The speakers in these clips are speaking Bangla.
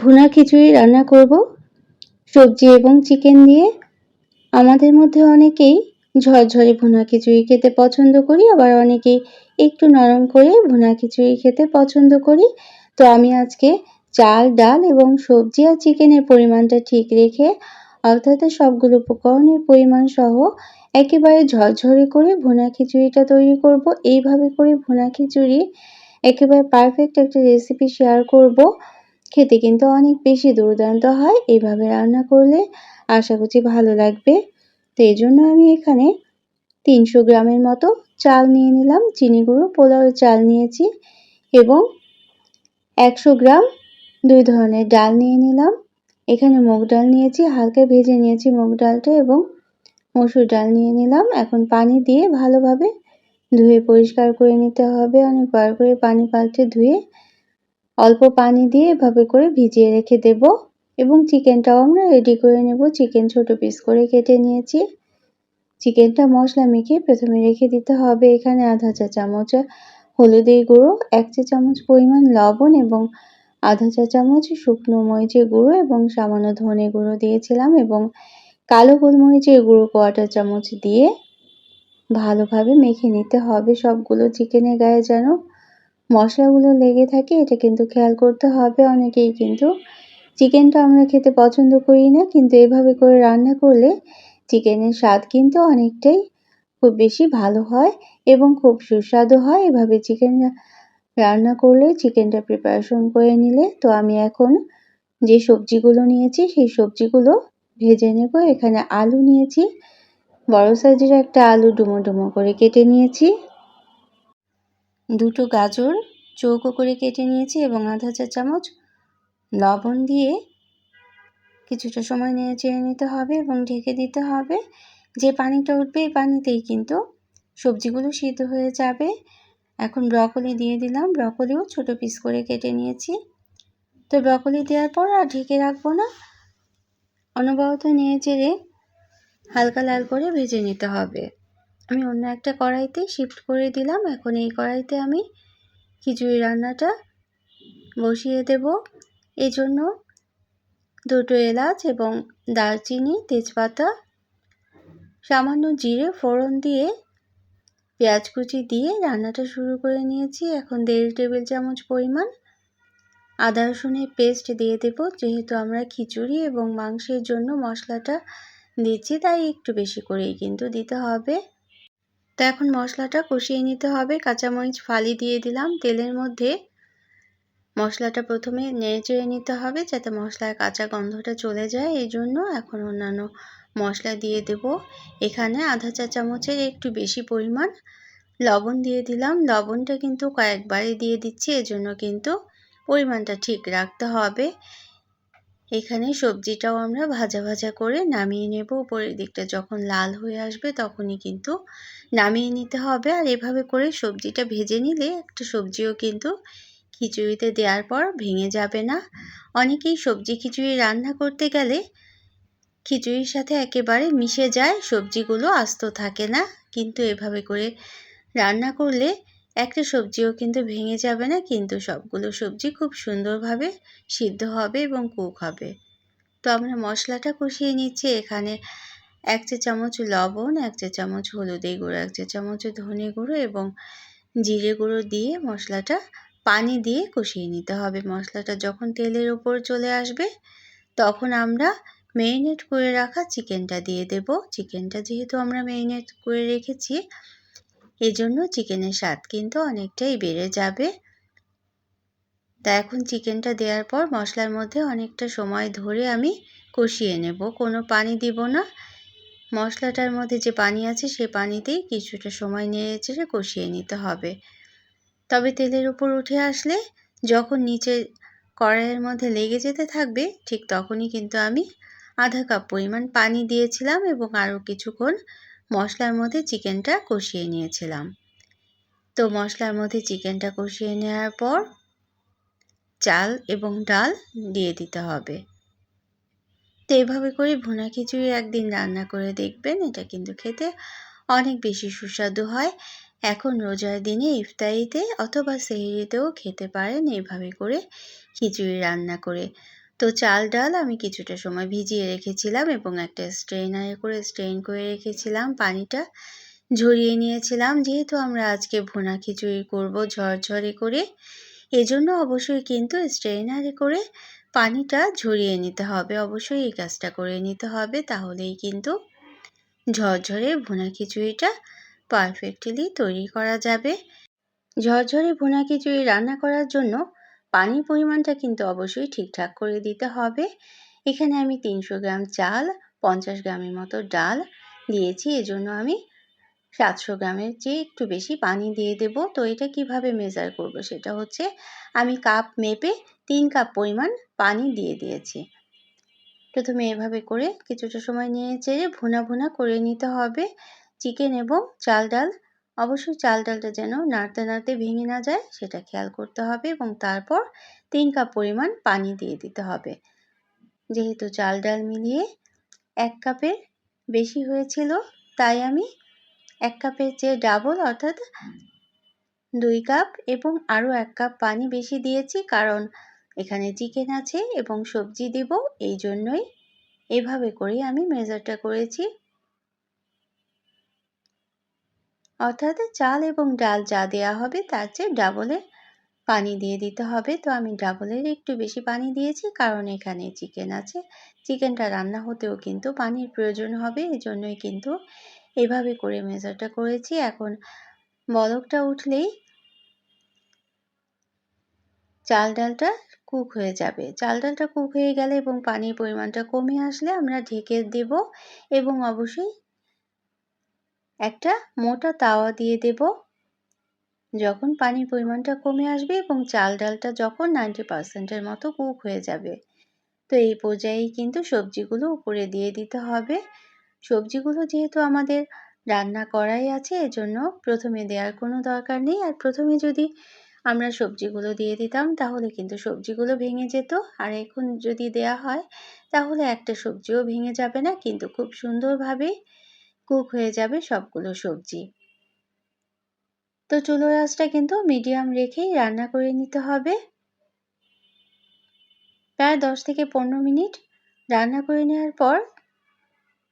ভুনা খিচুড়ি রান্না করব সবজি এবং চিকেন দিয়ে। আমাদের মধ্যে অনেকেই ঝরঝরে ভুনা খিচুড়ি খেতে পছন্দ করি, আবার অনেকেই একটু নরম করে ভুনা খিচুড়ি খেতে পছন্দ করি। তো আমি আজকে চাল, ডাল এবং সবজি আর চিকেনের পরিমাণটা ঠিক রেখে, অর্থাৎ সবগুলো উপকরণের পরিমাণ সহ একেবারে ঝরঝরে করে ভুনা খিচুড়িটা তৈরি করব। এইভাবে করে ভুনা খিচুড়ি একেবারে পারফেক্ট একটা রেসিপি শেয়ার করব। খেতে কিন্তু অনেক বেশি দুর্দান্ত হয়। এইভাবে রান্না করলে আশা করছি ভালো লাগবে। তো এই জন্য আমি এখানে 300 গ্রামের মতো চাল নিয়ে নিলাম, চিনি গুঁড়ো পোলাওয়ের চাল নিয়েছি, এবং 100 গ্রাম 2 ধরনের ডাল নিয়ে নিলাম। এখানে মুগ ডাল নিয়েছি, হালকা ভেজে নিয়েছি মুগ ডালটা, এবং মসুর ডাল নিয়ে নিলাম। এখন পানি দিয়ে ভালোভাবে ধুয়ে পরিষ্কার করে নিতে হবে। অনেকবার করে পানি পাল্টে ধুয়ে অল্প পানি দিয়ে এভাবে করে ভিজিয়ে রেখে দেব। এবং চিকেনটাও আমরা রেডি করে নেব। চিকেন ছোট পিস করে কেটে নিয়েছি। চিকেনটা মশলা মেখে প্রথমে রেখে দিতে হবে। এখানে আধা চা চামচ হলুদের গুঁড়ো, 1 চা চামচ পরিমাণ লবণ এবং আধা চা চামচ শুকনো মরিচের গুঁড়ো এবং সামান্য ধনে গুঁড়ো দিয়েছিলাম, এবং কালো গোলমরিচের গুঁড়ো 1/4 চামচ দিয়ে ভালোভাবে মেখে নিতে হবে সবগুলো চিকেনের গায়ে, যেন মশলাগুলো লেগে থাকে এটা কিন্তু খেয়াল করতে হবে। অনেকেই কিন্তু চিকেনটা আমরা খেতে পছন্দ করি না, কিন্তু এভাবে করে রান্না করলে চিকেনের স্বাদ কিন্তু অনেকটাই খুব বেশি ভালো হয় এবং খুব সুস্বাদু হয়। এভাবে চিকেন রান্না করলে চিকেনটা প্রিপারেশন করে নিলে। তো আমি এখন যে সবজিগুলো নিয়েছি সেই সবজিগুলো ভেজে নেব। এখানে আলু নিয়েছি, বড় সাইজের একটা আলু ডুমো ডুমো করে কেটে নিয়েছি, 2টো গাজর চৌকো করে কেটে নিয়েছি, এবং আধা চা চামচ লবণ দিয়ে কিছুটা সময় নেড়ে চেড়ে নিতে হবে এবং ঢেকে দিতে হবে। যে পানিটা উঠবে এই পানিতেই কিন্তু সবজিগুলো সিদ্ধ হয়ে যাবে। এখন ব্রকলি দিয়ে দিলাম, ব্রকলিও ছোট পিস করে কেটে নিয়েছি। তো ব্রকলি দেওয়ার পর আর ঢেকে রাখবো না, অনবরত নেড়ে চেড়ে হালকা লাল করে ভেজে নিতে হবে। আমি অন্য একটা কড়াইতে শিফট করে দিলাম। এখন এই কড়াইতে আমি খিচুড়ি রান্নাটা বসিয়ে দেব। এজন্য 2টো এলাচ এবং দারচিনি, তেজপাতা, সামান্য জিরে ফোড়ন দিয়ে পেঁয়াজ কুচি দিয়ে রান্নাটা শুরু করে নিয়েছি। এখন 1.5 টেবিল চামচ পরিমাণ আদা রসুনের পেস্ট দিয়ে দেব। যেহেতু আমরা খিচুড়ি এবং মাংসের জন্য মশলাটা দিচ্ছি, তাই একটু বেশি করেই কিন্তু দিতে হবে। তো এখন মশলাটা কষিয়ে নিতে হবে। কাঁচামরিচ ফালি দিয়ে দিলাম তেলের মধ্যে। মশলাটা প্রথমে নেড়ে চেড়ে নিতে হবে যাতে মশলার কাঁচা গন্ধটা চলে যায়। এই জন্য এখন অন্যান্য মশলা দিয়ে দেব। এখানে আধা চা চামচের একটু বেশি পরিমাণ লবণ দিয়ে দিলাম। লবণটা কিন্তু কয়েকবারই দিয়ে দিচ্ছি, এজন্য কিন্তু পরিমাণটা ঠিক রাখতে হবে। এখানে সবজিটাও আমরা ভাজা ভাজা করে নামিয়ে নেব। উপরের দিকটা যখন লাল হয়ে আসবে তখনই কিন্তু নামিয়ে নিতে হবে। আর এভাবে করে সবজিটা ভেজে নিলে একটা সবজিও কিন্তু খিচুড়িতে দেওয়ার পর ভেঙে যাবে না। অনেকেই সবজি খিচুড়ি রান্না করতে গেলে খিচুড়ির সাথে একেবারে মিশে যায়, সবজিগুলো আস্ত থাকে না। কিন্তু এভাবে করে রান্না করলে একটা সবজিও কিন্তু ভেঙে যাবে না, কিন্তু সবগুলো সবজি খুব সুন্দরভাবে সিদ্ধ হবে এবং কুক হবে। তো আমরা মশলাটা কষিয়ে নিচ্ছি। এখানে 1 চা চামচ লবণ, 1 চা চামচ হলুদের গুঁড়ো, 1 চা চামচ ধনে গুঁড়ো এবং জিরে গুঁড়ো দিয়ে মশলাটা পানি দিয়ে কষিয়ে নিতে হবে। মশলাটা যখন তেলের ওপর চলে আসবে তখন আমরা ম্যারিনেট করে রাখা চিকেনটা দিয়ে দেব। চিকেনটা যেহেতু আমরা ম্যারিনেট করে রেখেছি, এজন্য চিকেনের স্বাদ কিন্তু অনেকটাই বেড়ে যাবে। তা এখন চিকেনটা দেওয়ার পর মশলার মধ্যে অনেকটা সময় ধরে আমি কষিয়ে নেব, কোনো পানি দিব না। মশলাটার মধ্যে যে পানি আছে সে পানিতেই কিছুটা সময় নেড়ে চেড়ে কষিয়ে নিতে হবে। তবে তেলের উপর উঠে আসলে যখন নিচে কড়াইয়ের মধ্যে লেগে যেতে থাকবে ঠিক তখনই কিন্তু আমি আধা কাপ পরিমাণ পানি দিয়েছিলাম এবং আরও কিছুক্ষণ মশলার মধ্যে চিকেনটা কষিয়ে নিয়েছিলাম। তো মশলার মধ্যে চিকেনটা কষিয়ে নেওয়ার পর চাল এবং ডাল দিয়ে দিতে হবে। তো এভাবে করে ভুনা খিচুড়ি একদিন রান্না করে দেখবেন, এটা কিন্তু খেতে অনেক বেশি সুস্বাদু হয়। এখন রোজার দিনে ইফতারিতে অথবা সেহরিতেও খেতে পারেন এভাবে করে খিচুড়ি রান্না করে। তো চাল ডাল আমি কিছুটা সময় ভিজিয়ে রেখেছিলাম এবং একটা স্ট্রেনারে করে স্ট্রেন করে রেখেছিলাম, পানিটা ঝরিয়ে নিয়েছিলাম। যেহেতু আমরা আজকে ভুনা খিচুড়ি করব ঝরঝরে করে, এজন্য অবশ্যই কিন্তু স্ট্রেনারে করে পানিটা ঝরিয়ে নিতে হবে। অবশ্যই এই কাজটা করে নিতে হবে, তাহলেই কিন্তু ঝরঝরে ভুনা খিচুড়িটা পারফেক্টলি তৈরি করা যাবে। ঝরঝরে ভুনা খিচুড়ি রান্না করার জন্য পানির পরিমাণটা কিন্তু অবশ্যই ঠিকঠাক করে দিতে হবে। এখানে আমি 300 গ্রাম চাল, 50 গ্রামের মতো ডাল দিয়েছি, এজন্য আমি 700 গ্রামের চেয়ে একটু বেশি পানি দিয়ে দেব। তো এটা কিভাবে মেজার করব, সেটা হচ্ছে আমি কাপ মেপে 3 কাপ পরিমাণ পানি দিয়ে দিয়েছি। প্রথমে এভাবে করে কিছুটা সময় নেড়ে চেড়ে ভুনা ভুনা করে নিতে হবে চিকেন এবং চাল ডাল। অবশ্যই চাল ডালটা যেন নাড়তে নাড়তে ভেঙে না যায় সেটা খেয়াল করতে হবে, এবং তারপর 3 কাপ পরিমাণ পানি দিয়ে দিতে হবে। যেহেতু চাল ডাল মিলিয়ে 1 কাপের বেশি হয়েছিল, তাই আমি 1 কাপের চেয়ে ডাবল অর্থাৎ 2 কাপ এবং আরও 1 কাপ পানি বেশি দিয়েছি, কারণ এখানে চিকেন আছে এবং সবজি দেব, এই জন্যই এভাবে করেই আমি মেজারটা করেছি। অর্থাৎ চাল এবং ডাল যা দেওয়া হবে তার চেয়ে ডাবলের পানি দিয়ে দিতে হবে। তো আমি ডাবলের একটু বেশি পানি দিয়েছি, কারণ এখানে চিকেন আছে, চিকেনটা রান্না হতেও কিন্তু পানির প্রয়োজন হবে, এজন্যই কিন্তু এভাবে করে মেজারটা করেছি। এখন বলকটা উঠলেই চাল ডালটা কুক হয়ে যাবে। চাল ডালটা কুক হয়ে গেলে এবং পানির পরিমাণটা কমে আসলে আমরা ঢেকে দেব, এবং অবশ্যই একটা মোটা তাওয়া দিয়ে দেব। যখন পানির পরিমাণটা কমে আসবে এবং চাল ডালটা যখন 90% মতো কুক হয়ে যাবে, তো এই পর্যায়েই কিন্তু সবজিগুলো উপরে দিয়ে দিতে হবে। সবজিগুলো যেহেতু আমাদের রান্না করাই আছে, এজন্য প্রথমে দেওয়ার কোনো দরকার নেই। আর প্রথমে যদি আমরা সবজিগুলো দিয়ে দিতাম তাহলে কিন্তু সবজিগুলো ভেঙে যেত, আর এখন যদি দেয়া হয় তাহলে একটা সবজিও ভেঙে যাবে না, কিন্তু খুব সুন্দরভাবে কুক হয়ে যাবে সবগুলো সবজি। তো চুলোর আঁচটা কিন্তু মিডিয়াম রেখেই রান্না করে নিতে হবে। প্রায় 10 থেকে 15 মিনিট রান্না করে নেওয়ার পর,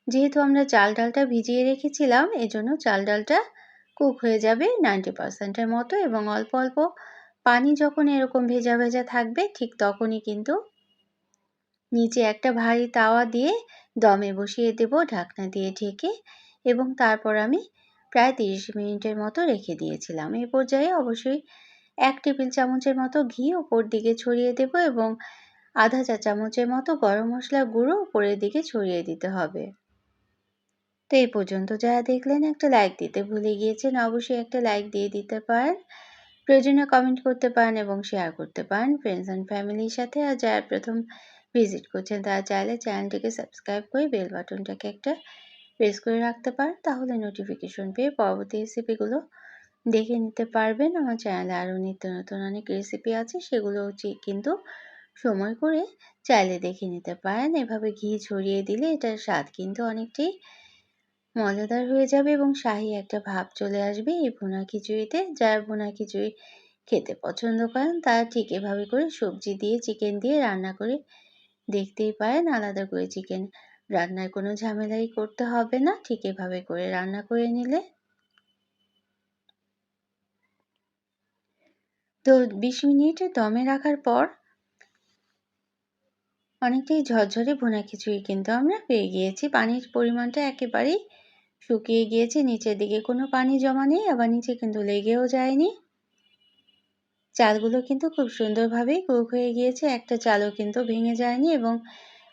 যেহেতু আমরা চাল ডালটা ভিজিয়ে রেখেছিলাম, এজন্য চাল ডালটা কুক হয়ে যাবে 90%-এর মতো, এবং অল্প অল্প পানি যখন এরকম ভেজা ভেজা থাকবে ঠিক তখনই কিন্তু নিচে একটা ভারী তাওয়া দিয়ে দমে বসিয়ে দেব ঢাকনা দিয়ে ঢেকে, এবং তারপর আমি প্রায় 30 মিনিটের মতো রেখে দিয়েছিলাম। এই পর্যায়ে অবশ্যই 1 টেবিল চামচের মতো ঘি ওপর দিকে ছড়িয়ে দেব, এবং আধা চা চামচের মতো গরম মশলা গুঁড়ো উপরের দিকে ছড়িয়ে দিতে হবে। তো এই পর্যন্ত যারা দেখলেন একটা লাইক দিতে ভুলে গিয়েছেন, অবশ্যই একটা লাইক দিয়ে দিতে পারেন। প্রয়োজনে কমেন্ট করতে পারেন এবং শেয়ার করতে পারেন ফ্রেন্ডস অ্যান্ড ফ্যামিলির সাথে। আর যারা প্রথম ভিজিট করছেন তারা চাইলে চ্যানেলটিকে সাবস্ক্রাইব করে বেল বাটনটাকে একটা প্রেস করে রাখতে পারেন, তাহলে নোটিফিকেশন পেয়ে পরবর্তী রেসিপিগুলো দেখে নিতে পারবেন। আমার চ্যানেলে আরও নিত্য নতুন অনেক রেসিপি আছে, সেগুলো কিন্তু সময় করে চাইলে দেখে নিতে পারেন। এভাবে ঘি ছড়িয়ে দিলে এটার স্বাদ কিন্তু অনেকটাই মজাদার হয়ে যাবে এবং শাহি একটা ভাব চলে আসবে এই ভুনা খিচুড়িতে। যারা ভুনা খিচুড়ি খেতে পছন্দ করেন তারা ঠিক এভাবে করে সবজি দিয়ে চিকেন দিয়ে রান্না করে দেখতেই পারেন। আলাদা করে চিকেন রান্নার কোনো ঝামেলাই করতে হবে না, ঠিক এভাবে করে রান্না করে নিলে। তো 20 মিনিট দমে রাখার পর অনেকটাই ঝরঝরে ভুনা খিচুড়ি কিন্তু আমরা পেয়ে গিয়েছি। পানির পরিমাণটা একেবারেই শুকিয়ে গিয়েছে, নিচের দিকে কোনো পানি জমা নেই, আবার নিচে কিন্তু লেগেও যায়নি। চালগুলো কিন্তু খুব সুন্দরভাবেই কুক হয়ে গিয়েছে, একটা চালও কিন্তু ভেঙে যায়নি এবং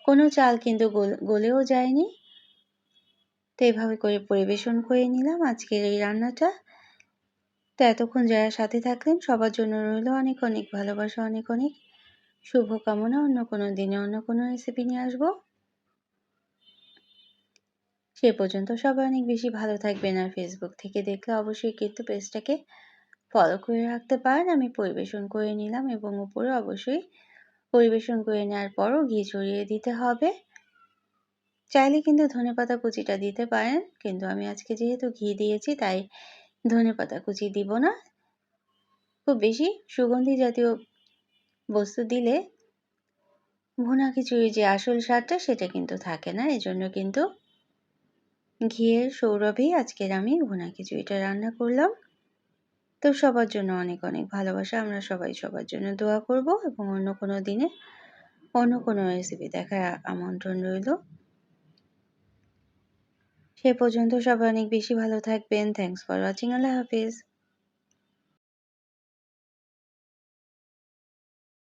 কোনো চাল কিন্তু গলেও যায়নি। তো এভাবে করে পরিবেশন করে নিলাম আজকের এই রান্নাটা। তো এতক্ষণ যারা সাথে থাকলেন সবার জন্য রইল অনেক অনেক ভালোবাসা, অনেক অনেক শুভকামনা। অন্য কোনো দিনে অন্য কোনো রেসিপি নিয়ে আসবো। সে পর্যন্ত সবাই অনেক বেশি ভালো থাকবেন, আর ফেসবুক থেকে দেখলে অবশ্যই কিন্তু পেজটাকে ফলো করে রাখতে পারেন। আমি পরিবেশন করে নিলাম এবং উপরে অবশ্যই পরিবেশন করে নেওয়ার পরও ঘি ছড়িয়ে দিতে হবে। চাইলে কিন্তু ধনেপাতা কুচিটা দিতে পারেন, কিন্তু আমি আজকে যেহেতু ঘি দিয়েছি তাই ধনেপাতা কুচি দিব না। খুব বেশি সুগন্ধি জাতীয় বস্তু দিলে ভুনা খিচুড়ির যে আসল স্বাদটা সেটা কিন্তু থাকে না, এজন্য কিন্তু ঘিয়ের সৌরভেই আজকের আমি ভুনা খিচুড়িটা রান্না করলাম। তো সবার জন্য অনেক অনেক ভালোবাসা। আমরা সবাই সবার জন্য দোয়া করব এবং অন্য কোনো দিনে অন্য কোনো রেসিপি দেখার আমন্ত্রণ রইল। সে পর্যন্ত সবাই অনেক বেশি ভালো থাকবেন। Thanks for watching. Allah Hafiz.